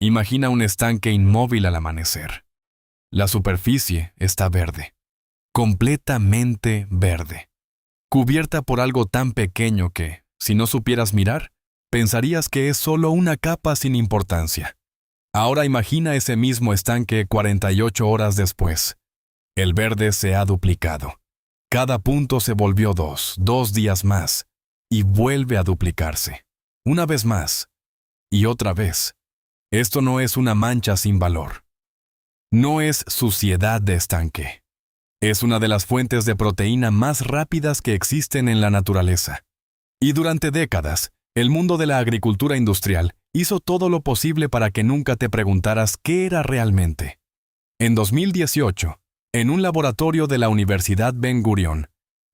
Imagina un estanque inmóvil al amanecer. La superficie está verde, completamente verde, cubierta por algo tan pequeño que, si no supieras mirar, pensarías que es solo una capa sin importancia. Ahora imagina ese mismo estanque 48 horas después. El verde se ha duplicado. Cada punto se volvió dos días más, y vuelve a duplicarse. Una vez más, y otra vez. Esto no es una mancha sin valor. No es suciedad de estanque. Es una de las fuentes de proteína más rápidas que existen en la naturaleza. Y durante décadas, el mundo de la agricultura industrial hizo todo lo posible para que nunca te preguntaras qué era realmente. En 2018, en un laboratorio de la Universidad Ben Gurion,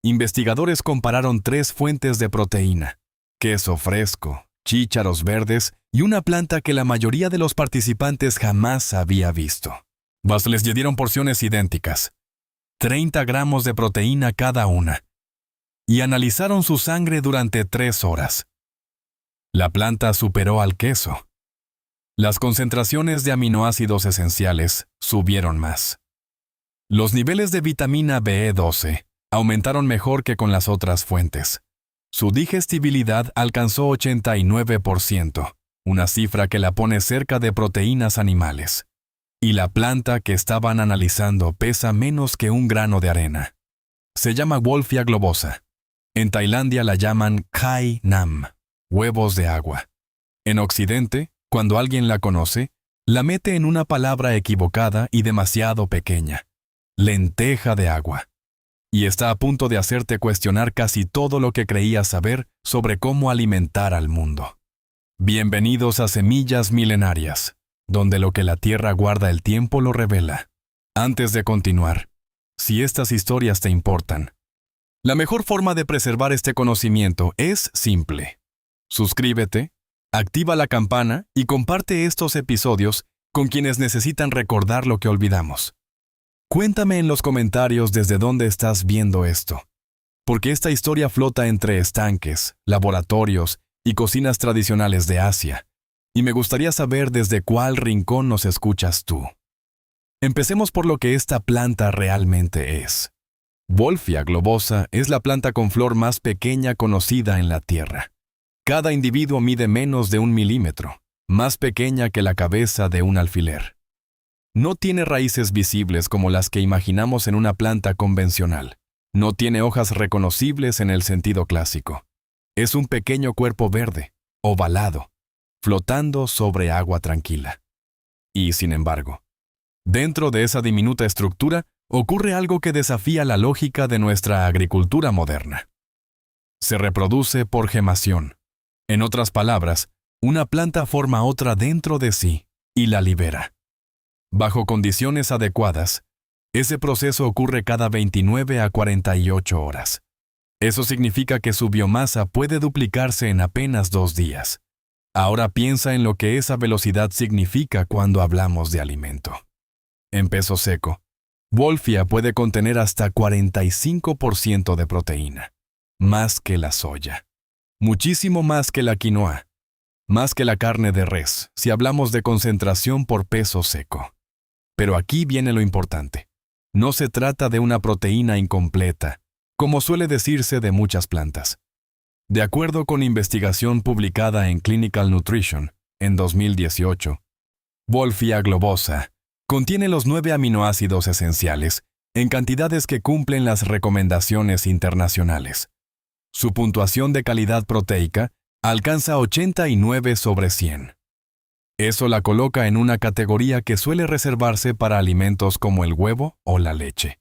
investigadores compararon 3 fuentes de proteína: queso fresco, chícharos verdes y una planta que la mayoría de los participantes jamás había visto. Les dieron porciones idénticas, 30 gramos de proteína cada una, y analizaron su sangre durante 3 horas. La planta superó al queso. Las concentraciones de aminoácidos esenciales subieron más. Los niveles de vitamina B12 aumentaron mejor que con las otras fuentes. Su digestibilidad alcanzó 89%, una cifra que la pone cerca de proteínas animales. Y la planta que estaban analizando pesa menos que un grano de arena. Se llama Wolffia globosa. En Tailandia la llaman Khai Nam, huevos de agua. En Occidente, cuando alguien la conoce, la mete en una palabra equivocada y demasiado pequeña: lenteja de agua. Y está a punto de hacerte cuestionar casi todo lo que creías saber sobre cómo alimentar al mundo. Bienvenidos a Semillas Milenarias, donde lo que la tierra guarda el tiempo lo revela. Antes de continuar, si estas historias te importan, la mejor forma de preservar este conocimiento es simple. Suscríbete, activa la campana y comparte estos episodios con quienes necesitan recordar lo que olvidamos. Cuéntame en los comentarios desde dónde estás viendo esto, porque esta historia flota entre estanques, laboratorios y cocinas tradicionales de Asia, y me gustaría saber desde cuál rincón nos escuchas tú. Empecemos por lo que esta planta realmente es. Wolffia globosa es la planta con flor más pequeña conocida en la Tierra. Cada individuo mide menos de 1 milímetro, más pequeña que la cabeza de un alfiler. No tiene raíces visibles como las que imaginamos en una planta convencional. No tiene hojas reconocibles en el sentido clásico. Es un pequeño cuerpo verde, ovalado, flotando sobre agua tranquila. Y, sin embargo, dentro de esa diminuta estructura ocurre algo que desafía la lógica de nuestra agricultura moderna. Se reproduce por gemación. En otras palabras, una planta forma otra dentro de sí y la libera. Bajo condiciones adecuadas, ese proceso ocurre cada 29 a 48 horas. Eso significa que su biomasa puede duplicarse en apenas 2 días. Ahora piensa en lo que esa velocidad significa cuando hablamos de alimento. En peso seco, Wolffia puede contener hasta 45% de proteína, más que la soya, muchísimo más que la quinoa, más que la carne de res, si hablamos de concentración por peso seco. Pero aquí viene lo importante. No se trata de una proteína incompleta, como suele decirse de muchas plantas. De acuerdo con investigación publicada en Clinical Nutrition en 2018, Wolffia globosa contiene los 9 aminoácidos esenciales en cantidades que cumplen las recomendaciones internacionales. Su puntuación de calidad proteica alcanza 89 sobre 100. Eso la coloca en una categoría que suele reservarse para alimentos como el huevo o la leche.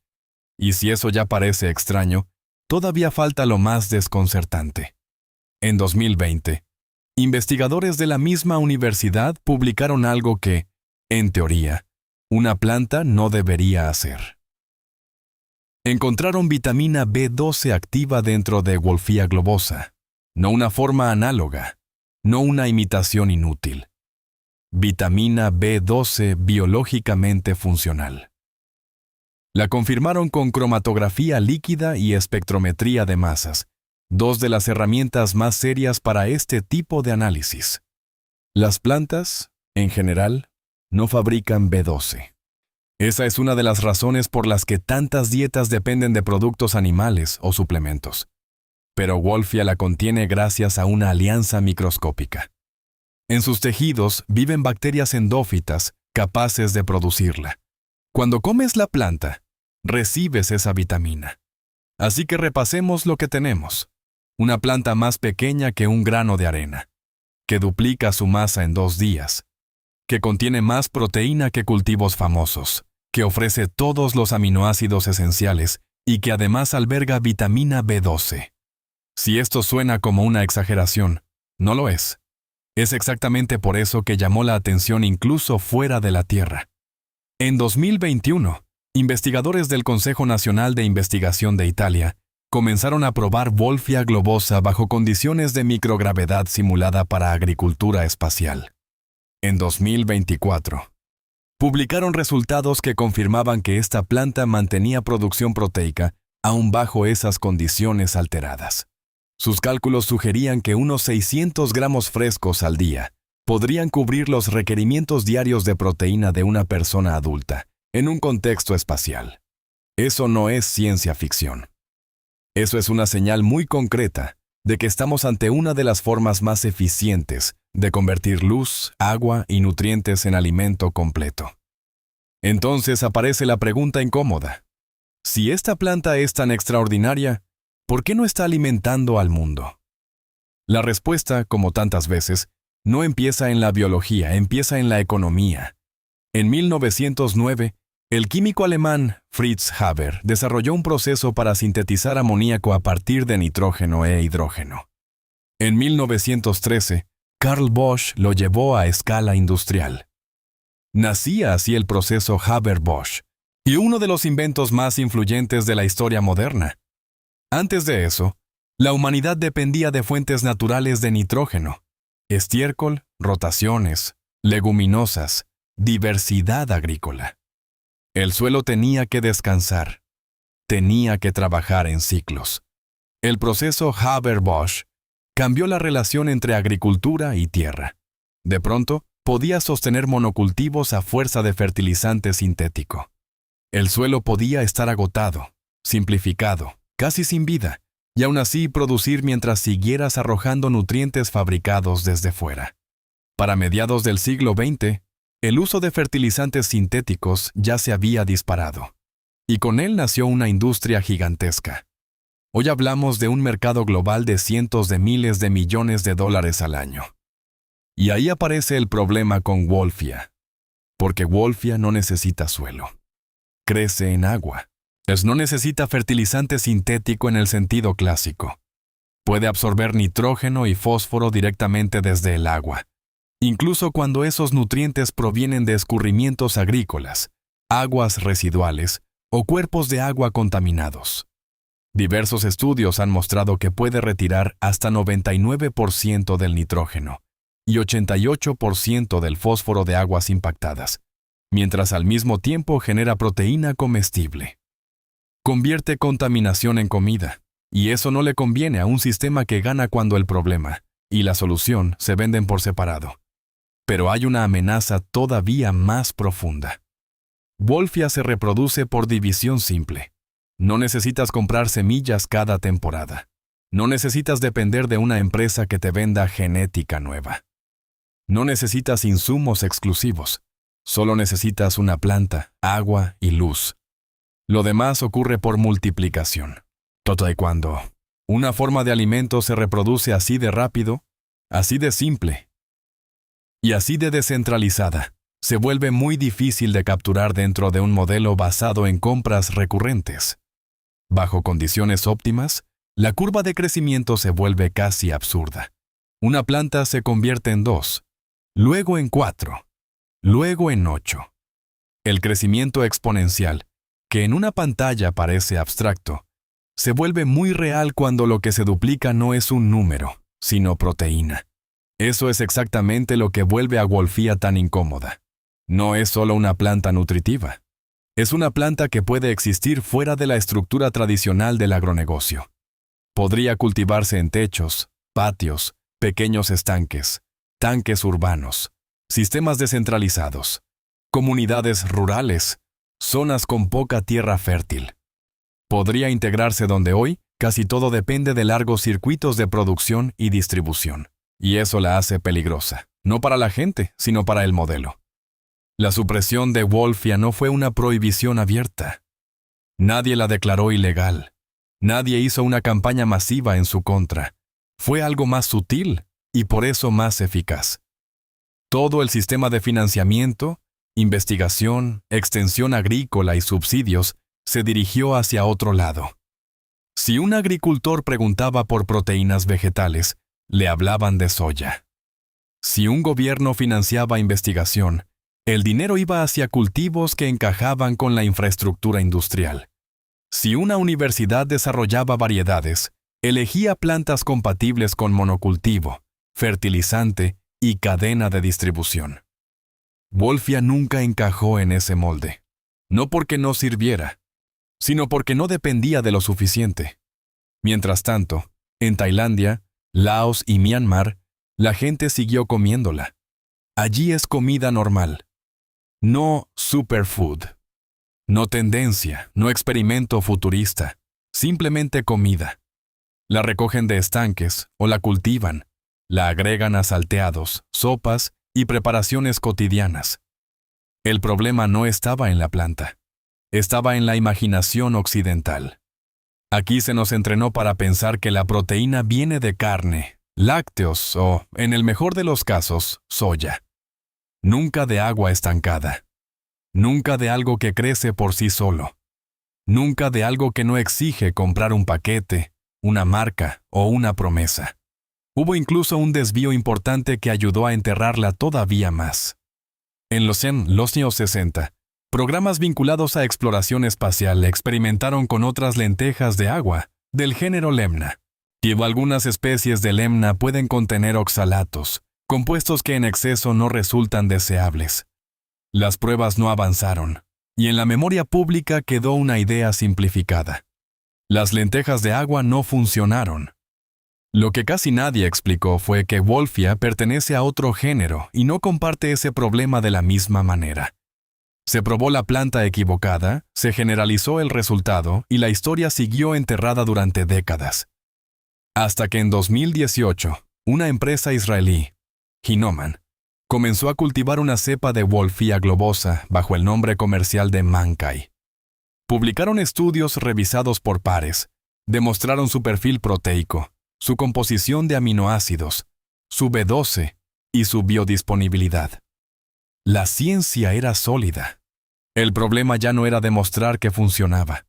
Y si eso ya parece extraño, todavía falta lo más desconcertante. En 2020, investigadores de la misma universidad publicaron algo que, en teoría, una planta no debería hacer. Encontraron vitamina B12 activa dentro de Wolffia globosa, no una forma análoga, no una imitación inútil. Vitamina B12 biológicamente funcional. La confirmaron con cromatografía líquida y espectrometría de masas, 2 de las herramientas más serias para este tipo de análisis. Las plantas, en general, no fabrican B12. Esa es una de las razones por las que tantas dietas dependen de productos animales o suplementos. Pero Wolfia la contiene gracias a una alianza microscópica. En sus tejidos viven bacterias endófitas capaces de producirla. Cuando comes la planta, recibes esa vitamina. Así que repasemos lo que tenemos. Una planta más pequeña que un grano de arena, que duplica su masa en 2 días, que contiene más proteína que cultivos famosos, que ofrece todos los aminoácidos esenciales y que además alberga vitamina B12. Si esto suena como una exageración, no lo es. Es exactamente por eso que llamó la atención incluso fuera de la Tierra. En 2021, investigadores del Consejo Nacional de Investigación de Italia comenzaron a probar Wolfia globosa bajo condiciones de microgravedad simulada para agricultura espacial. En 2024, publicaron resultados que confirmaban que esta planta mantenía producción proteica aún bajo esas condiciones alteradas. Sus cálculos sugerían que unos 600 gramos frescos al día podrían cubrir los requerimientos diarios de proteína de una persona adulta en un contexto espacial. Eso no es ciencia ficción. Eso es una señal muy concreta de que estamos ante una de las formas más eficientes de convertir luz, agua y nutrientes en alimento completo. Entonces aparece la pregunta incómoda. Si esta planta es tan extraordinaria, ¿por qué no está alimentando al mundo? La respuesta, como tantas veces, no empieza en la biología, empieza en la economía. En 1909, el químico alemán Fritz Haber desarrolló un proceso para sintetizar amoníaco a partir de nitrógeno e hidrógeno. En 1913, Carl Bosch lo llevó a escala industrial. Nacía así el proceso Haber-Bosch, y uno de los inventos más influyentes de la historia moderna. Antes de eso, la humanidad dependía de fuentes naturales de nitrógeno, estiércol, rotaciones, leguminosas, diversidad agrícola. El suelo tenía que descansar, tenía que trabajar en ciclos. El proceso Haber-Bosch cambió la relación entre agricultura y tierra. De pronto, podía sostener monocultivos a fuerza de fertilizante sintético. El suelo podía estar agotado, simplificado, casi sin vida, y aún así producir mientras siguieras arrojando nutrientes fabricados desde fuera. Para mediados del siglo XX, el uso de fertilizantes sintéticos ya se había disparado, y con él nació una industria gigantesca. Hoy hablamos de un mercado global de cientos de miles de millones de dólares al año. Y ahí aparece el problema con Wolfia, porque Wolfia no necesita suelo. Crece en agua. No necesita fertilizante sintético en el sentido clásico. Puede absorber nitrógeno y fósforo directamente desde el agua, incluso cuando esos nutrientes provienen de escurrimientos agrícolas, aguas residuales o cuerpos de agua contaminados. Diversos estudios han mostrado que puede retirar hasta 99% del nitrógeno y 88% del fósforo de aguas impactadas, mientras al mismo tiempo genera proteína comestible. Convierte contaminación en comida, y eso no le conviene a un sistema que gana cuando el problema y la solución se venden por separado. Pero hay una amenaza todavía más profunda. Wolfia se reproduce por división simple. No necesitas comprar semillas cada temporada. No necesitas depender de una empresa que te venda genética nueva. No necesitas insumos exclusivos. Solo necesitas una planta, agua y luz. Lo demás ocurre por multiplicación. Todo y cuando una forma de alimento se reproduce así de rápido, así de simple y así de descentralizada, se vuelve muy difícil de capturar dentro de un modelo basado en compras recurrentes. Bajo condiciones óptimas, la curva de crecimiento se vuelve casi absurda. Una planta se convierte en 2, luego en 4, luego en 8. El crecimiento exponencial, que en una pantalla parece abstracto, se vuelve muy real cuando lo que se duplica no es un número, sino proteína. Eso es exactamente lo que vuelve a Wolfia tan incómoda. No es solo una planta nutritiva. Es una planta que puede existir fuera de la estructura tradicional del agronegocio. Podría cultivarse en techos, patios, pequeños estanques, tanques urbanos, sistemas descentralizados, comunidades rurales, zonas con poca tierra fértil. Podría integrarse donde hoy casi todo depende de largos circuitos de producción y distribución, y eso la hace peligrosa, no para la gente, sino para el modelo. La supresión de Wolfia no fue una prohibición abierta. Nadie la declaró ilegal. Nadie hizo una campaña masiva en su contra. Fue algo más sutil y por eso más eficaz. Todo el sistema de financiamiento, investigación, extensión agrícola y subsidios se dirigió hacia otro lado. Si un agricultor preguntaba por proteínas vegetales, le hablaban de soya. Si un gobierno financiaba investigación, el dinero iba hacia cultivos que encajaban con la infraestructura industrial. Si una universidad desarrollaba variedades, elegía plantas compatibles con monocultivo, fertilizante y cadena de distribución. Wolfia nunca encajó en ese molde, no porque no sirviera, sino porque no dependía de lo suficiente. Mientras tanto, en Tailandia, Laos y Myanmar, la gente siguió comiéndola. Allí es comida normal. No superfood. No tendencia, no experimento futurista. Simplemente comida. La recogen de estanques o la cultivan. La agregan a salteados, sopas y preparaciones cotidianas. El problema no estaba en la planta. Estaba en la imaginación occidental. Aquí se nos entrenó para pensar que la proteína viene de carne, lácteos o, en el mejor de los casos, soya. Nunca de agua estancada. Nunca de algo que crece por sí solo. Nunca de algo que no exige comprar un paquete, una marca o una promesa. Hubo incluso un desvío importante que ayudó a enterrarla todavía más. En los años 60, programas vinculados a exploración espacial experimentaron con otras lentejas de agua, del género Lemna. Y algunas especies de Lemna pueden contener oxalatos, compuestos que en exceso no resultan deseables. Las pruebas no avanzaron, y en la memoria pública quedó una idea simplificada. Las lentejas de agua no funcionaron. Lo que casi nadie explicó fue que Wolfia pertenece a otro género y no comparte ese problema de la misma manera. Se probó la planta equivocada, se generalizó el resultado y la historia siguió enterrada durante décadas. Hasta que en 2018, una empresa israelí, Hinoman, comenzó a cultivar una cepa de Wolfia globosa bajo el nombre comercial de Mankai. Publicaron estudios revisados por pares, demostraron su perfil proteico, su composición de aminoácidos, su B12 y su biodisponibilidad. La ciencia era sólida. El problema ya no era demostrar que funcionaba.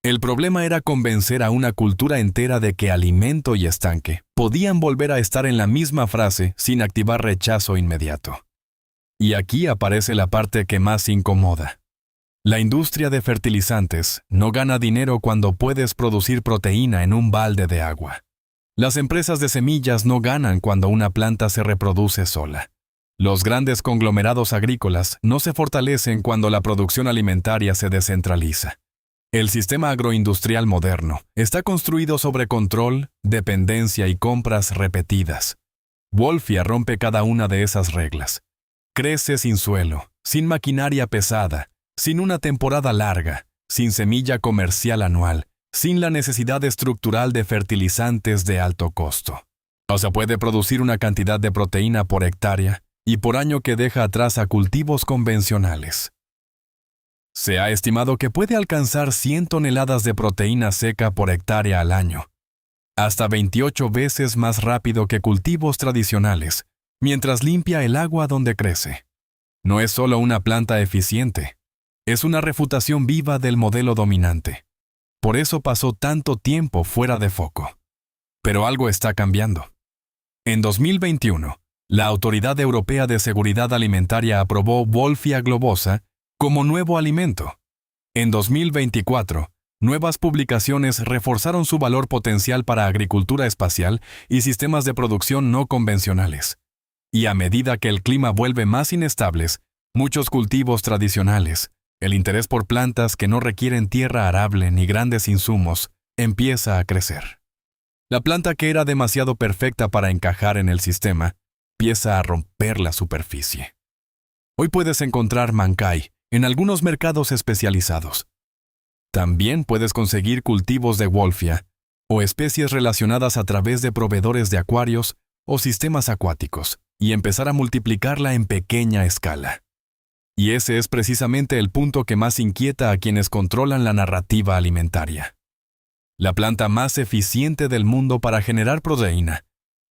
El problema era convencer a una cultura entera de que alimento y estanque podían volver a estar en la misma frase sin activar rechazo inmediato. Y aquí aparece la parte que más incomoda. La industria de fertilizantes no gana dinero cuando puedes producir proteína en un balde de agua. Las empresas de semillas no ganan cuando una planta se reproduce sola. Los grandes conglomerados agrícolas no se fortalecen cuando la producción alimentaria se descentraliza. El sistema agroindustrial moderno está construido sobre control, dependencia y compras repetidas. Wolfia rompe cada una de esas reglas. Crece sin suelo, sin maquinaria pesada, sin una temporada larga, sin semilla comercial anual, sin la necesidad estructural de fertilizantes de alto costo. O sea, puede producir una cantidad de proteína por hectárea y por año que deja atrás a cultivos convencionales. Se ha estimado que puede alcanzar 100 toneladas de proteína seca por hectárea al año, hasta 28 veces más rápido que cultivos tradicionales, mientras limpia el agua donde crece. No es solo una planta eficiente, es una refutación viva del modelo dominante. Por eso pasó tanto tiempo fuera de foco. Pero algo está cambiando. En 2021, la Autoridad Europea de Seguridad Alimentaria aprobó Wolfia globosa como nuevo alimento. En 2024, nuevas publicaciones reforzaron su valor potencial para agricultura espacial y sistemas de producción no convencionales. Y a medida que el clima vuelve más inestables, muchos cultivos tradicionales, el interés por plantas que no requieren tierra arable ni grandes insumos, empieza a crecer. La planta que era demasiado perfecta para encajar en el sistema, empieza a romper la superficie. Hoy puedes encontrar mancay en algunos mercados especializados. También puedes conseguir cultivos de wolfia o especies relacionadas a través de proveedores de acuarios o sistemas acuáticos y empezar a multiplicarla en pequeña escala. Y ese es precisamente el punto que más inquieta a quienes controlan la narrativa alimentaria. La planta más eficiente del mundo para generar proteína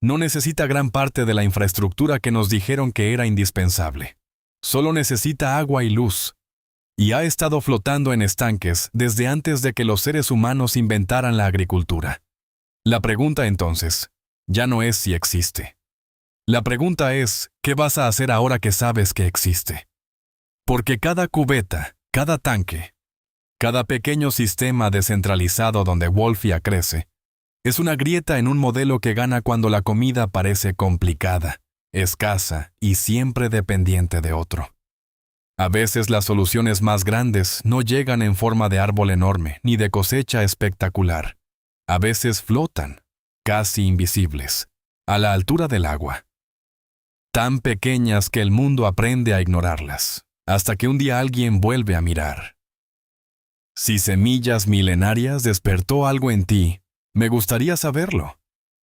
no necesita gran parte de la infraestructura que nos dijeron que era indispensable. Solo necesita agua y luz. Y ha estado flotando en estanques desde antes de que los seres humanos inventaran la agricultura. La pregunta entonces, ya no es si existe. La pregunta es, ¿qué vas a hacer ahora que sabes que existe? Porque cada cubeta, cada tanque, cada pequeño sistema descentralizado donde wolfia crece, es una grieta en un modelo que gana cuando la comida parece complicada, escasa y siempre dependiente de otro. A veces las soluciones más grandes no llegan en forma de árbol enorme ni de cosecha espectacular. A veces flotan, casi invisibles, a la altura del agua. Tan pequeñas que el mundo aprende a ignorarlas, hasta que un día alguien vuelve a mirar. Si Semillas Milenarias despertó algo en ti, me gustaría saberlo.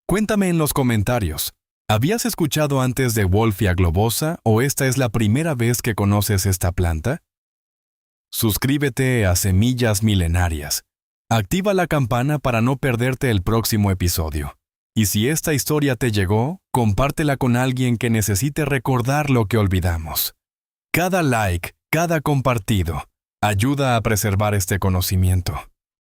Cuéntame en los comentarios. ¿Habías escuchado antes de Wolfia globosa o esta es la primera vez que conoces esta planta? Suscríbete a Semillas Milenarias. Activa la campana para no perderte el próximo episodio. Y si esta historia te llegó, compártela con alguien que necesite recordar lo que olvidamos. Cada like, cada compartido, ayuda a preservar este conocimiento.